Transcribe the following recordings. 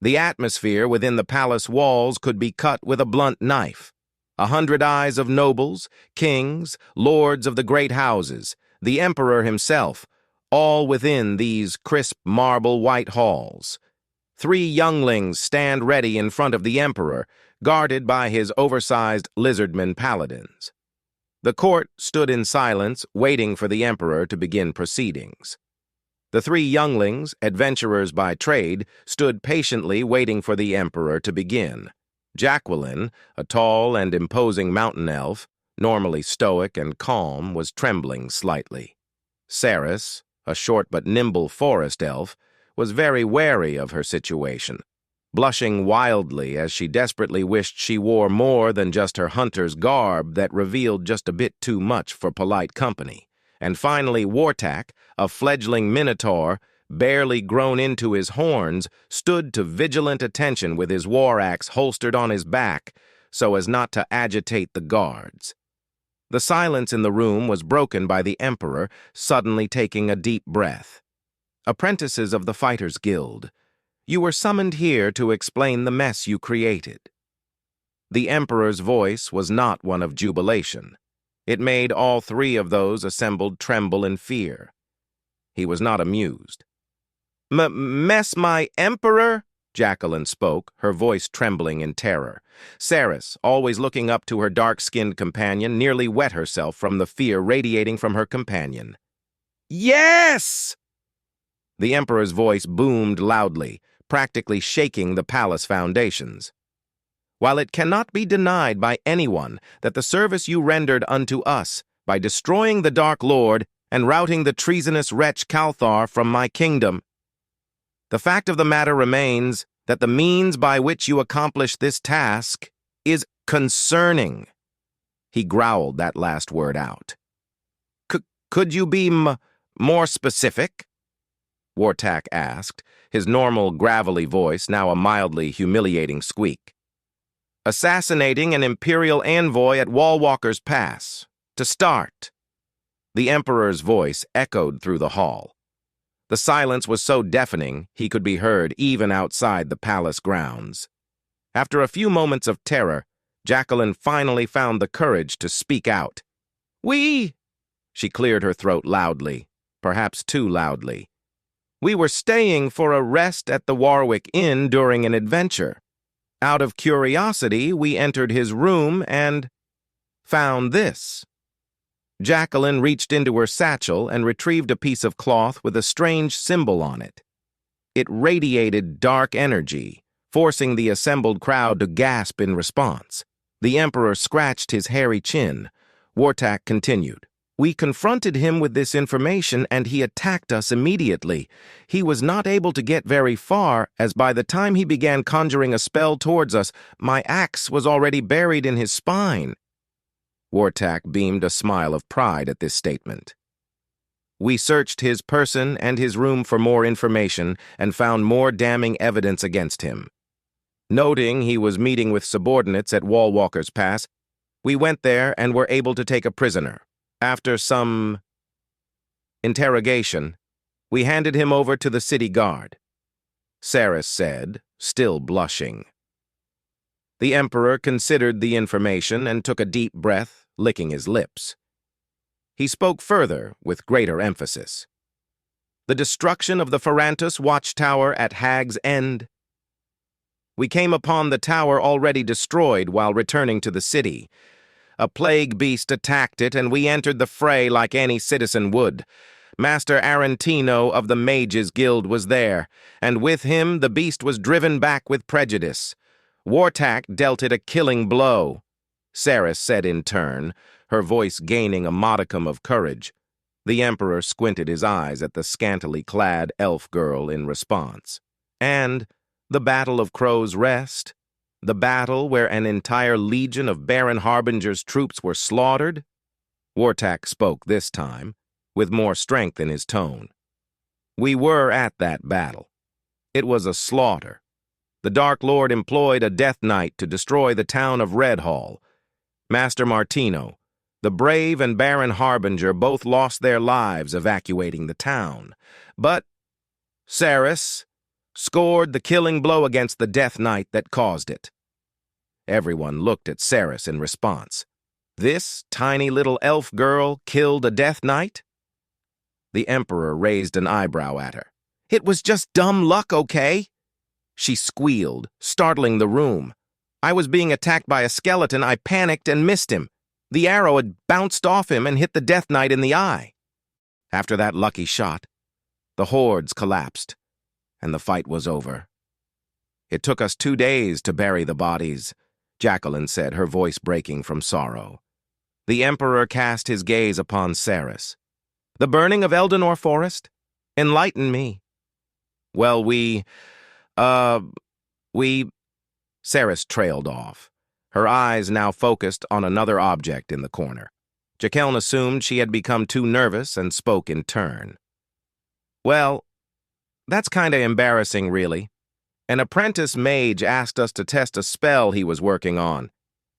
The atmosphere within the palace walls could be cut with a blunt knife. 100 eyes of nobles, kings, lords of the great houses, the emperor himself, all within these crisp marble white halls. 3 younglings stand ready in front of the emperor, guarded by his oversized lizardmen paladins. The court stood in silence, waiting for the emperor to begin proceedings. The 3 younglings, adventurers by trade, stood patiently waiting for the emperor to begin. Jacqueline, a tall and imposing mountain elf, normally stoic and calm, was trembling slightly. Ceres, a short but nimble forest elf, was very wary of her situation, blushing wildly as she desperately wished she wore more than just her hunter's garb that revealed just a bit too much for polite company. And finally Wartak, a fledgling minotaur, barely grown into his horns, stood to vigilant attention with his war axe holstered on his back so as not to agitate the guards. The silence in the room was broken by the emperor suddenly taking a deep breath. "Apprentices of the Fighters Guild, you were summoned here to explain the mess you created." The emperor's voice was not one of jubilation. It made all 3 of those assembled tremble in fear. He was not amused. Mess, my emperor?" Jacqueline spoke, her voice trembling in terror. Ceres, always looking up to her dark-skinned companion, nearly wet herself from the fear radiating from her companion. "Yes!" The emperor's voice boomed loudly, practically shaking the palace foundations. "While it cannot be denied by anyone that the service you rendered unto us by destroying the Dark Lord and routing the treasonous wretch Calthar from my kingdom, the fact of the matter remains that the means by which you accomplished this task is concerning." He growled that last word out. Could you be more specific?" Wartak asked, his normal gravelly voice now a mildly humiliating squeak. "Assassinating an Imperial envoy at Wallwalker's Pass. To start." The emperor's voice echoed through the hall. The silence was so deafening he could be heard even outside the palace grounds. After a few moments of terror, Jacqueline finally found the courage to speak out. She cleared her throat loudly, perhaps too loudly. "We were staying for a rest at the Warwick Inn during an adventure. Out of curiosity, we entered his room and found this." Jacqueline reached into her satchel and retrieved a piece of cloth with a strange symbol on it. It radiated dark energy, forcing the assembled crowd to gasp in response. The emperor scratched his hairy chin. Wartak continued. "We confronted him with this information and he attacked us immediately. He was not able to get very far, as by the time he began conjuring a spell towards us, my axe was already buried in his spine." Wartak beamed a smile of pride at this statement. "We searched his person and his room for more information and found more damning evidence against him. Noting he was meeting with subordinates at Wallwalker's Pass, we went there and were able to take a prisoner. After some interrogation, we handed him over to the city guard," Ceres said, still blushing. The emperor considered the information and took a deep breath, licking his lips. He spoke further with greater emphasis. "The destruction of the Farantus watchtower at Hag's End. We came upon the tower already destroyed while returning to the city. A plague beast attacked it, and we entered the fray like any citizen would. Master Arantino of the Mages Guild was there, and with him the beast was driven back with prejudice. Wartak dealt it a killing blow," Ceres said in turn, her voice gaining a modicum of courage. The emperor squinted his eyes at the scantily clad elf girl in response. "And the Battle of Crow's Rest? The battle where an entire legion of Baron Harbinger's troops were slaughtered?" Wartak spoke this time, with more strength in his tone. "We were at that battle. It was a slaughter. The Dark Lord employed a Death Knight to destroy the town of Redhall. Master Martino, the brave and Baron Harbinger both lost their lives evacuating the town. But, Ceres, scored the killing blow against the Death Knight that caused it. Everyone looked at Ceres in response. This tiny little elf girl killed a Death Knight? The Emperor raised an eyebrow at her. It was just dumb luck, okay? She squealed, startling the room. I was being attacked by a skeleton. I panicked and missed him. The arrow had bounced off him and hit the Death Knight in the eye. After that lucky shot, the hordes collapsed, and the fight was over. It took us 2 days to bury the bodies, Jacqueline said, her voice breaking from sorrow. The Emperor cast his gaze upon Ceres. The burning of Eldenor Forest? Enlighten me. Well, Ceres trailed off, her eyes now focused on another object in the corner. Jacqueline assumed she had become too nervous and spoke in turn. Well, that's kinda embarrassing, really. An apprentice mage asked us to test a spell he was working on.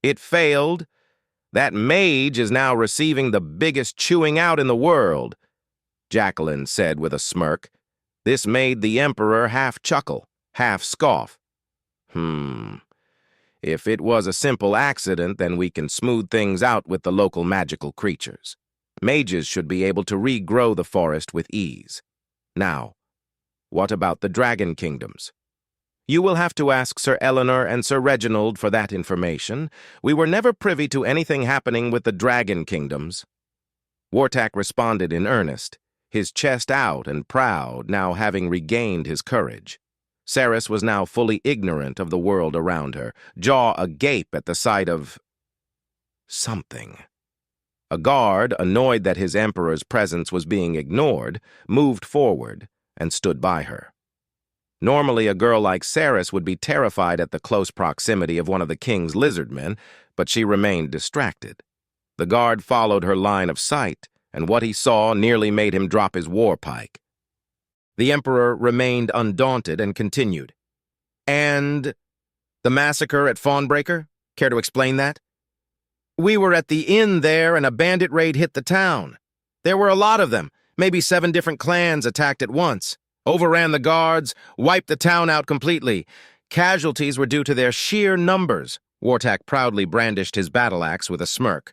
It failed. That mage is now receiving the biggest chewing out in the world, Jacqueline said with a smirk. This made the Emperor half chuckle, half scoff. If it was a simple accident, then we can smooth things out with the local magical creatures. Mages should be able to regrow the forest with ease. Now, what about the dragon kingdoms? You will have to ask Sir Eleanor and Sir Reginald for that information. We were never privy to anything happening with the dragon kingdoms. Wartak responded in earnest, his chest out and proud, now having regained his courage. Ceres was now fully ignorant of the world around her, jaw agape at the sight of something. A guard, annoyed that his emperor's presence was being ignored, moved forward and stood by her. Normally, a girl like Ceres would be terrified at the close proximity of one of the king's lizardmen, but she remained distracted. The guard followed her line of sight, and what he saw nearly made him drop his war pike. The Emperor remained undaunted and continued. And the massacre at Fawnbreaker? Care to explain that? We were at the inn there and a bandit raid hit the town. There were a lot of them, maybe 7 different clans attacked at once. Overran the guards, wiped the town out completely. Casualties were due to their sheer numbers. Wartak proudly brandished his battle axe with a smirk.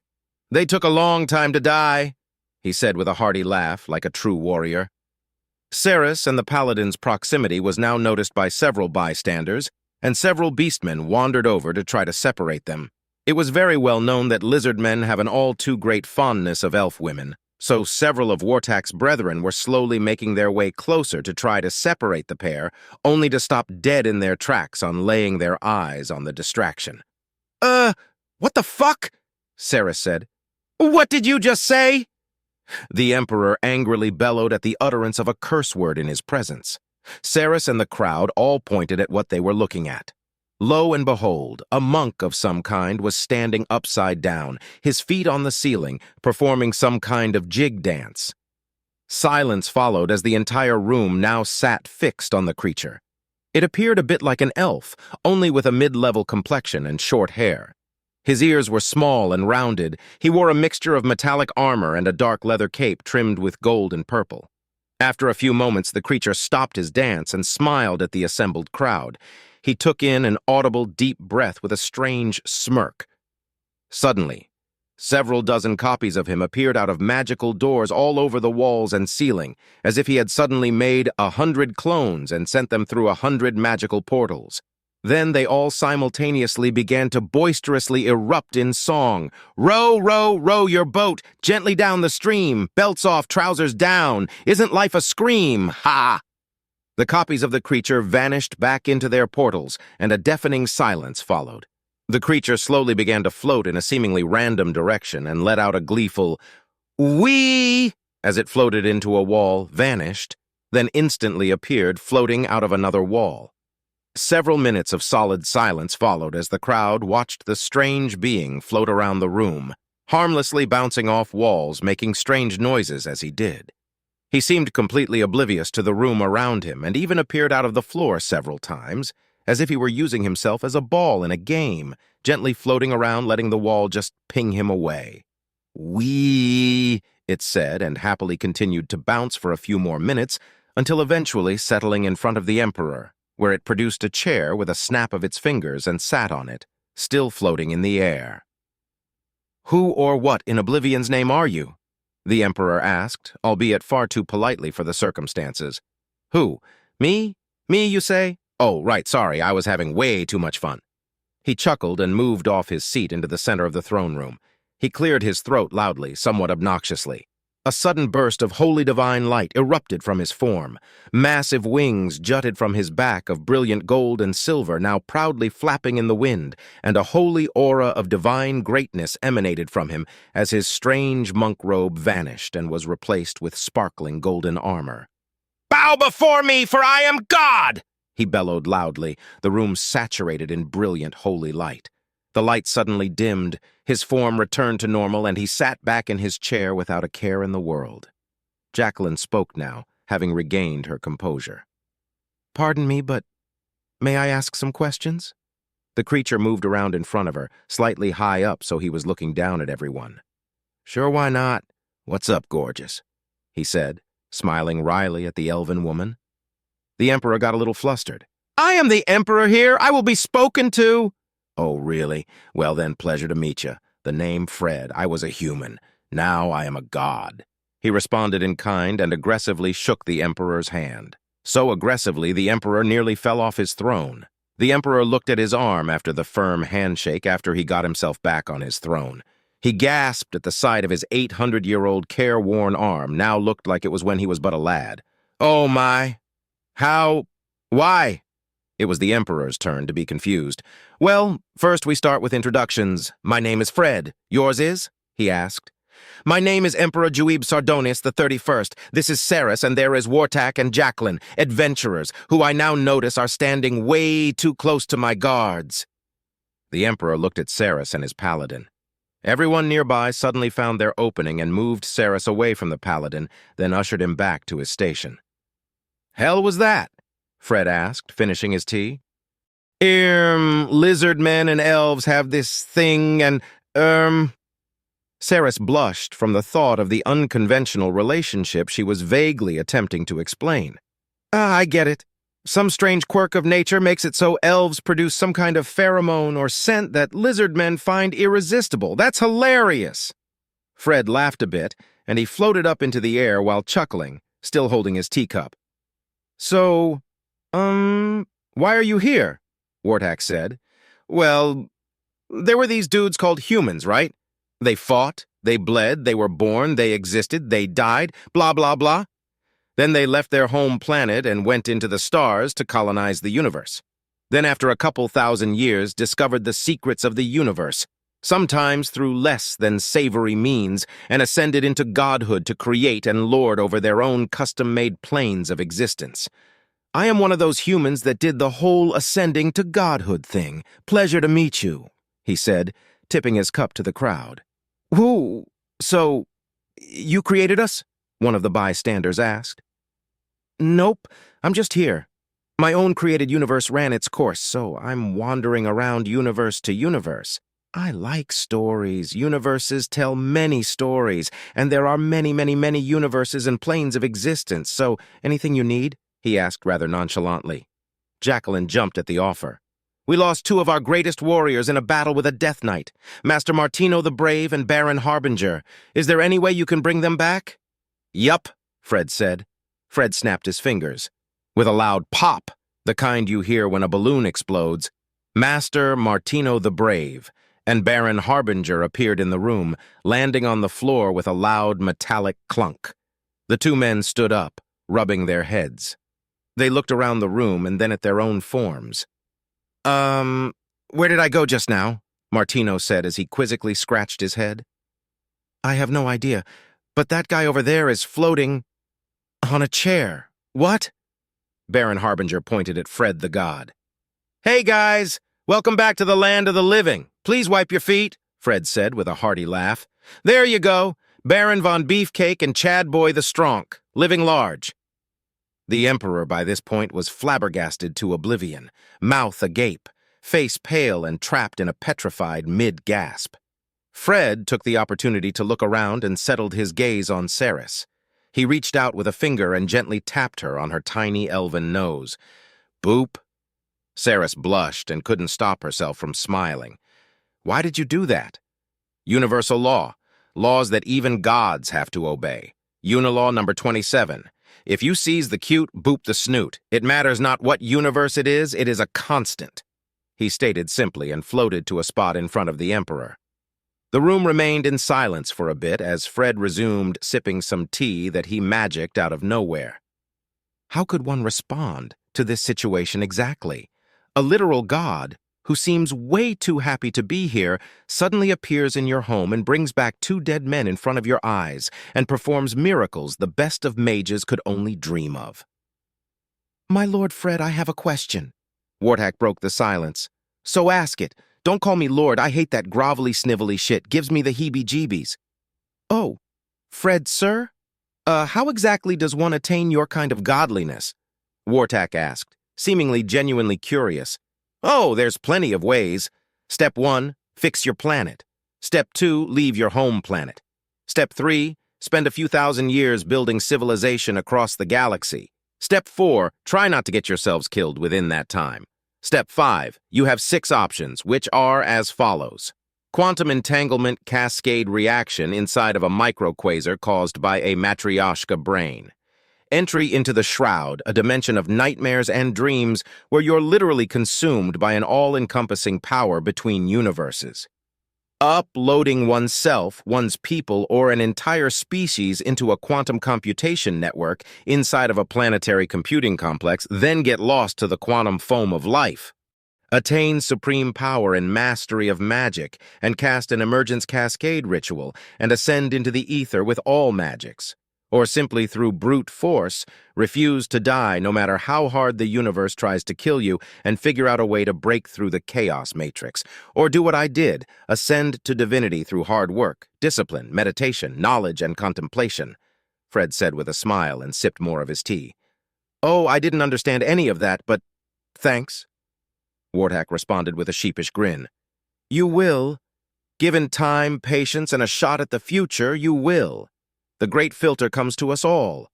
They took a long time to die, he said with a hearty laugh, like a true warrior. Ceres and the paladin's proximity was now noticed by several bystanders, and several beastmen wandered over to try to separate them. It was very well known that lizardmen have an all-too-great fondness of elf women, so several of Wartak's brethren were slowly making their way closer to try to separate the pair, only to stop dead in their tracks on laying their eyes on the distraction. What the fuck? Ceres said. What did you just say? The Emperor angrily bellowed at the utterance of a curse word in his presence. Ceres and the crowd all pointed at what they were looking at. Lo and behold, a monk of some kind was standing upside down, his feet on the ceiling, performing some kind of jig dance. Silence followed as the entire room now sat fixed on the creature. It appeared a bit like an elf, only with a mid-level complexion and short hair. His ears were small and rounded. He wore a mixture of metallic armor and a dark leather cape trimmed with gold and purple. After a few moments, the creature stopped his dance and smiled at the assembled crowd. He took in an audible, deep breath with a strange smirk. Suddenly, several dozen copies of him appeared out of magical doors all over the walls and ceiling, as if he had suddenly made 100 clones and sent them through 100 magical portals. Then they all simultaneously began to boisterously erupt in song. Row, row, row your boat, gently down the stream, belts off, trousers down, isn't life a scream, ha! The copies of the creature vanished back into their portals, and a deafening silence followed. The creature slowly began to float in a seemingly random direction and let out a gleeful whee as it floated into a wall, vanished, then instantly appeared floating out of another wall. Several minutes of solid silence followed as the crowd watched the strange being float around the room, harmlessly bouncing off walls, making strange noises as he did. He seemed completely oblivious to the room around him and even appeared out of the floor several times, as if he were using himself as a ball in a game, gently floating around, letting the wall just ping him away. Whee, it said, and happily continued to bounce for a few more minutes until eventually settling in front of the Emperor, where it produced a chair with a snap of its fingers and sat on it, still floating in the air. "Who or what in Oblivion's name are you?" the Emperor asked, albeit far too politely for the circumstances. "Who? Me? Me, you say? Oh, right, sorry, I was having way too much fun." He chuckled and moved off his seat into the center of the throne room. He cleared his throat loudly, somewhat obnoxiously. A sudden burst of holy divine light erupted from his form. Massive wings jutted from his back of brilliant gold and silver, now proudly flapping in the wind, and a holy aura of divine greatness emanated from him as his strange monk robe vanished and was replaced with sparkling golden armor. "Bow before me, for I am God!" he bellowed loudly, the room saturated in brilliant holy light. The light suddenly dimmed, his form returned to normal, and he sat back in his chair without a care in the world. Jacqueline spoke now, having regained her composure. "Pardon me, but may I ask some questions?" The creature moved around in front of her, slightly high up so he was looking down at everyone. "Sure, why not? What's up, gorgeous?" he said, smiling wryly at the elven woman. The Emperor got a little flustered. "I am the Emperor here! I will be spoken to!" "Oh, really? Well then, pleasure to meet you. The name Fred. I was a human. Now I am a god." He responded in kind and aggressively shook the Emperor's hand. So aggressively, the Emperor nearly fell off his throne. The Emperor looked at his arm after the firm handshake after he got himself back on his throne. He gasped at the sight of his 800-year-old careworn arm, now looked like it was when he was but a lad. "Oh my. How? Why?" It was the Emperor's turn to be confused. "Well, first we start with introductions. My name is Fred. Yours is?" he asked. "My name is Emperor Juib Sardonis the 31st. This is Ceres, and there is Wartak and Jacqueline, adventurers, who I now notice are standing way too close to my guards." The Emperor looked at Ceres and his paladin. Everyone nearby suddenly found their opening and moved Ceres away from the paladin, then ushered him back to his station. "Hell was that?" Fred asked, finishing his tea. Lizard men and elves have this thing, and, Ceres blushed from the thought of the unconventional relationship she was vaguely attempting to explain. I get it. Some strange quirk of nature makes it so elves produce some kind of pheromone or scent that lizard men find irresistible. That's hilarious." Fred laughed a bit, and he floated up into the air while chuckling, still holding his teacup. "So, why are you here?" Wartak said. "Well, there were these dudes called humans, right? They fought, they bled, they were born, they existed, they died, blah, blah, blah. Then they left their home planet and went into the stars to colonize the universe. Then after a couple thousand years, discovered the secrets of the universe, sometimes through less than savory means, and ascended into godhood to create and lord over their own custom-made planes of existence. I am one of those humans that did the whole ascending to godhood thing. Pleasure to meet you," he said, tipping his cup to the crowd. "Who? So, you created us?" one of the bystanders asked. "Nope, I'm just here. My own created universe ran its course, so I'm wandering around universe to universe. I like stories. Universes tell many stories, and there are many, many, many universes and planes of existence, so anything you need?" he asked rather nonchalantly. Jacqueline jumped at the offer. "We lost two of our greatest warriors in a battle with a Death Knight, Master Martino the Brave and Baron Harbinger. Is there any way you can bring them back?" "Yup," Fred said. Fred snapped his fingers. With a loud pop, the kind you hear when a balloon explodes, Master Martino the Brave and Baron Harbinger appeared in the room, landing on the floor with a loud metallic clunk. The two men stood up, rubbing their heads. They looked around the room and then at their own forms. Where did I go just now?" Martino said as he quizzically scratched his head. "I have no idea, but that guy over there is floating on a chair." "What?" Baron Harbinger pointed at Fred the god. "Hey guys, welcome back to the land of the living. Please wipe your feet," Fred said with a hearty laugh. "There you go, Baron von Beefcake and Chad Boy the Stronk, living large." The Emperor by this point was flabbergasted to oblivion, mouth agape, face pale and trapped in a petrified mid-gasp. Fred took the opportunity to look around and settled his gaze on Ceres. He reached out with a finger and gently tapped her on her tiny elven nose. Boop. Saris blushed and couldn't stop herself from smiling. Why did you do that? Universal law. Laws that even gods have to obey. Unilaw number 27. If you seize the cute, boop the snoot. It matters not what universe it is a constant. He stated simply and floated to a spot in front of the Emperor. The room remained in silence for a bit as Fred resumed sipping some tea that he magicked out of nowhere. How could one respond to this situation exactly? A literal god, who seems way too happy to be here, suddenly appears in your home and brings back two dead men in front of your eyes and performs miracles the best of mages could only dream of. My Lord Fred, I have a question. Warthak broke the silence. So ask it. Don't call me Lord. I hate that grovelly, snivelly shit. Gives me the heebie-jeebies. Oh, Fred, sir? How exactly does one attain your kind of godliness? Warthak asked, seemingly genuinely curious. Oh, there's plenty of ways. Step 1, fix your planet. Step 2, leave your home planet. Step 3, spend a few thousand years building civilization across the galaxy. Step 4, try not to get yourselves killed within that time. Step 5, you have 6 options, which are as follows. Quantum entanglement cascade reaction inside of a microquasar caused by a matryoshka brain. Entry into the shroud, a dimension of nightmares and dreams where you're literally consumed by an all-encompassing power between universes. Uploading oneself, one's people, or an entire species into a quantum computation network inside of a planetary computing complex, then get lost to the quantum foam of life. Attain supreme power and mastery of magic, and cast an emergence cascade ritual, and ascend into the ether with all magics. Or simply through brute force, refuse to die no matter how hard the universe tries to kill you and figure out a way to break through the chaos matrix. Or do what I did, ascend to divinity through hard work, discipline, meditation, knowledge, and contemplation, Fred said with a smile and sipped more of his tea. Oh, I didn't understand any of that, but thanks, Warthak responded with a sheepish grin. You will. Given time, patience, and a shot at the future, you will. The great filter comes to us all.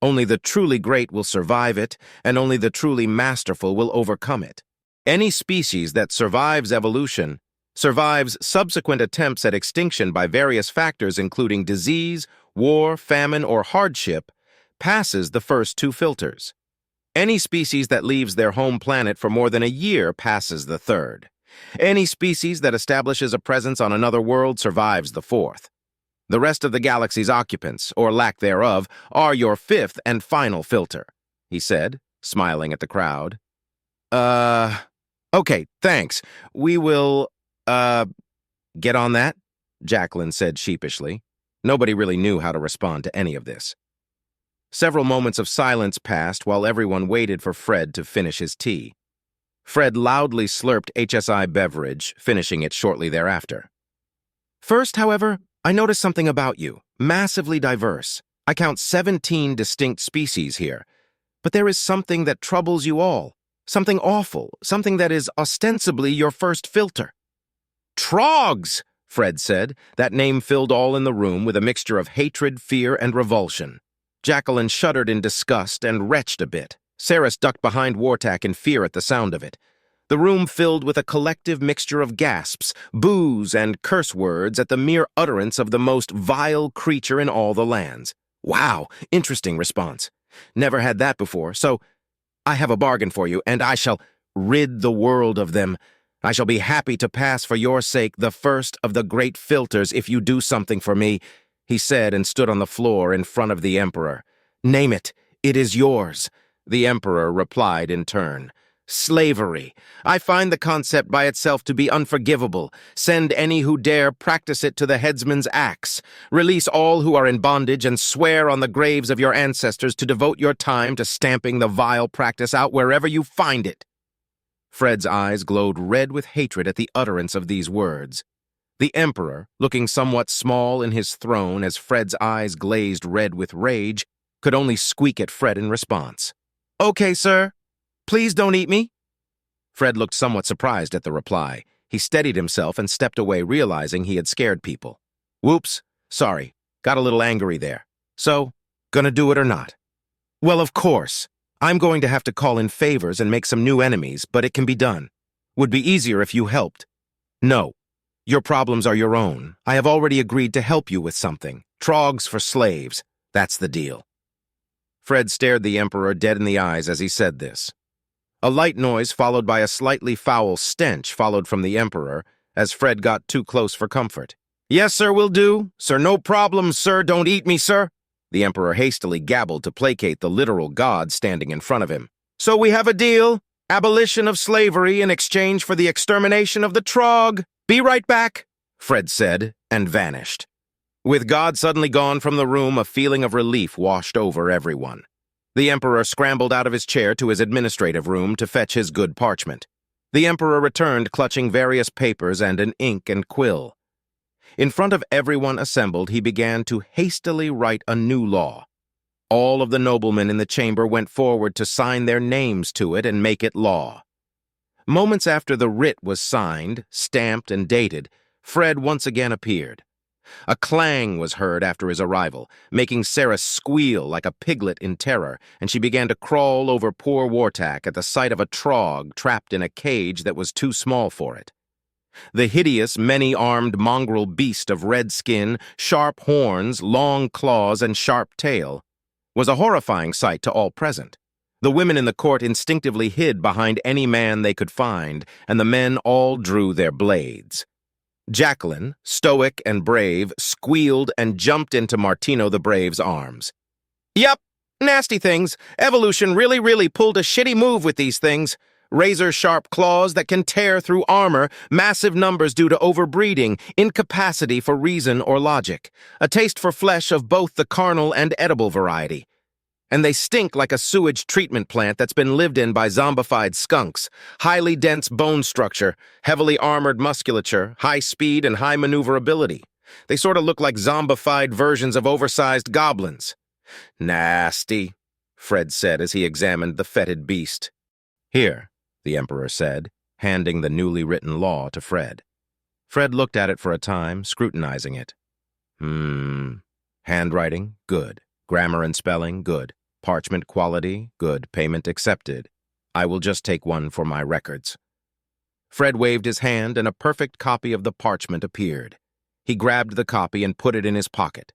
Only the truly great will survive it, and only the truly masterful will overcome it. Any species that survives evolution, survives subsequent attempts at extinction by various factors including disease, war, famine, or hardship, passes the first 2 filters. Any species that leaves their home planet for more than a year passes the 3rd. Any species that establishes a presence on another world survives the 4th. The rest of the galaxy's occupants, or lack thereof, are your 5th and final filter, he said, smiling at the crowd. Okay, thanks. We will, get on that, Jacqueline said sheepishly. Nobody really knew how to respond to any of this. Several moments of silence passed while everyone waited for Fred to finish his tea. Fred loudly slurped HSI beverage, finishing it shortly thereafter. First, however, I noticed something about you, massively diverse. I count 17 distinct species here. But there is something that troubles you all, something awful, something that is ostensibly your first filter. Trogs, Fred said. That name filled all in the room with a mixture of hatred, fear, and revulsion. Jacqueline shuddered in disgust and retched a bit. Saris ducked behind Warthak in fear at the sound of it. The room filled with a collective mixture of gasps, boos, and curse words at the mere utterance of the most vile creature in all the lands. Wow, interesting response. Never had that before, so I have a bargain for you, and I shall rid the world of them. I shall be happy to pass for your sake the first of the great filters if you do something for me, he said and stood on the floor in front of the Emperor. Name it. It is yours. The Emperor replied in turn. Slavery. I find the concept by itself to be unforgivable. Send any who dare practice it to the headsman's axe. Release all who are in bondage and swear on the graves of your ancestors to devote your time to stamping the vile practice out wherever you find it. Fred's eyes glowed red with hatred at the utterance of these words. The Emperor, looking somewhat small in his throne as Fred's eyes glazed red with rage, could only squeak at Fred in response. Okay, sir. Please don't eat me. Fred looked somewhat surprised at the reply. He steadied himself and stepped away, realizing he had scared people. Whoops, sorry, got a little angry there. So, Gonna do it or not? Well, of course. I'm going to have to call in favors and make some new enemies, but it can be done. Would be easier if you helped. No. Your problems are your own. I have already agreed to help you with something. Trogs for slaves. That's the deal. Fred stared the Emperor dead in the eyes as he said this. A light noise followed by a slightly foul stench followed from the Emperor as Fred got too close for comfort. Yes, sir, will do. Sir, no problem, sir. Don't eat me, sir. The Emperor hastily gabbled to placate the literal god standing in front of him. So we have a deal. Abolition of slavery in exchange for the extermination of the Trog. Be right back, Fred said, and vanished. With God suddenly gone from the room, a feeling of relief washed over everyone. The Emperor scrambled out of his chair to his administrative room to fetch his good parchment. The Emperor returned clutching various papers and an ink and quill. In front of everyone assembled, he began to hastily write a new law. All of the noblemen in the chamber went forward to sign their names to it and make it law. Moments after the writ was signed, stamped, and dated, Fred once again appeared. A clang was heard after his arrival, making Sarah squeal like a piglet in terror, and she began to crawl over poor Wartak at the sight of a Trog trapped in a cage that was too small for it. The hideous, many-armed mongrel beast of red skin, sharp horns, long claws, and sharp tail was a horrifying sight to all present. The women in the court instinctively hid behind any man they could find, and the men all drew their blades. Jacqueline, stoic and brave, squealed and jumped into Martino the Brave's arms. Yup, nasty things. Evolution really pulled a shitty move with these things. Razor-sharp claws that can tear through armor, massive numbers due to overbreeding, incapacity for reason or logic, a taste for flesh of both the carnal and edible variety. And they stink like a sewage treatment plant that's been lived in by zombified skunks, highly dense bone structure, heavily armored musculature, high speed and high maneuverability. They sort of look like zombified versions of oversized goblins. Nasty, Fred said as he examined the fetid beast. Here, the Emperor said, handing the newly written law to Fred. Fred looked at it for a time, scrutinizing it. Handwriting, good. Grammar and spelling, good. Parchment quality, good. Payment accepted. I will just take one for my records. Fred waved his hand, and a perfect copy of the parchment appeared. He grabbed the copy and put it in his pocket.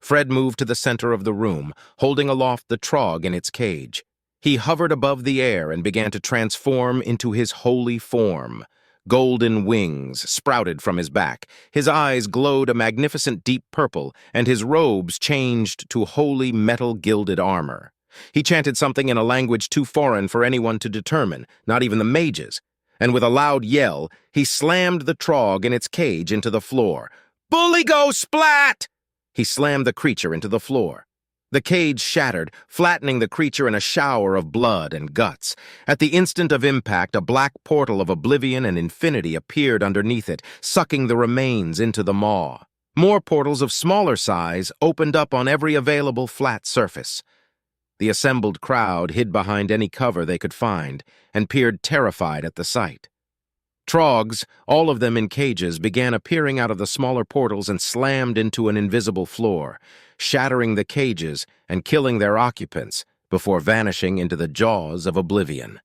Fred moved to the center of the room, holding aloft the Trog in its cage. He hovered above the air and began to transform into his holy form. Golden wings sprouted from his back. His eyes glowed a magnificent deep purple, and his robes changed to holy metal-gilded armor. He chanted something in a language too foreign for anyone to determine, not even the mages, and with a loud yell, he slammed the Trog in its cage into the floor. "Bully go splat!" He slammed the creature into the floor. The cage shattered, flattening the creature in a shower of blood and guts. At the instant of impact, a black portal of oblivion and infinity appeared underneath it, sucking the remains into the maw. More portals of smaller size opened up on every available flat surface. The assembled crowd hid behind any cover they could find and peered terrified at the sight. Trogs, all of them in cages, began appearing out of the smaller portals and slammed into an invisible floor, shattering the cages and killing their occupants before vanishing into the jaws of oblivion.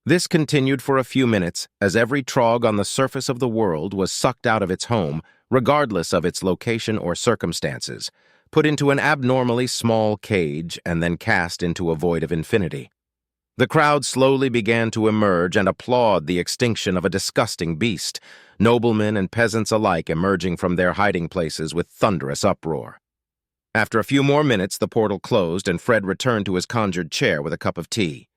This continued for a few minutes as every Trog on the surface of the world was sucked out of its home, regardless of its location or circumstances, put into an abnormally small cage and then cast into a void of infinity. The crowd slowly began to emerge and applaud the extinction of a disgusting beast, noblemen and peasants alike emerging from their hiding places with thunderous uproar. After a few more minutes, the portal closed and Fred returned to his conjured chair with a cup of tea.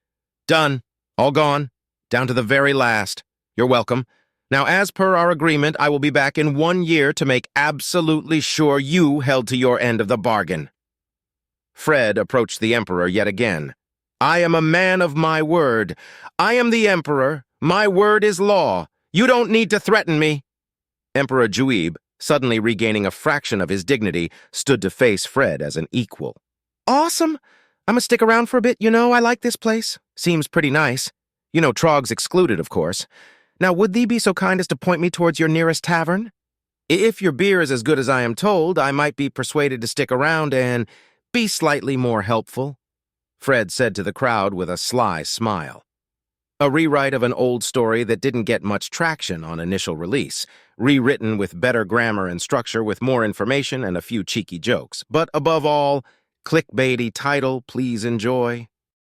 Done. All gone. Down to the very last. You're welcome. Now, as per our agreement, I will be back in 1 year to make absolutely sure you held to your end of the bargain. Fred approached the Emperor yet again. I am a man of my word. I am the Emperor. My word is law. You don't need to threaten me. Emperor Juib, suddenly regaining a fraction of his dignity, stood to face Fred as an equal. Awesome. I'ma stick around for a bit, I like this place. Seems pretty nice. Trogs excluded, of course. Now, would thee be so kind as to point me towards your nearest tavern? If your beer is as good as I am told, I might be persuaded to stick around and Be slightly more helpful, Fred said to the crowd with a sly smile. A rewrite of an old story that didn't get much traction on initial release, rewritten with better grammar and structure with more information and a few cheeky jokes. But above all, clickbaity title, please enjoy.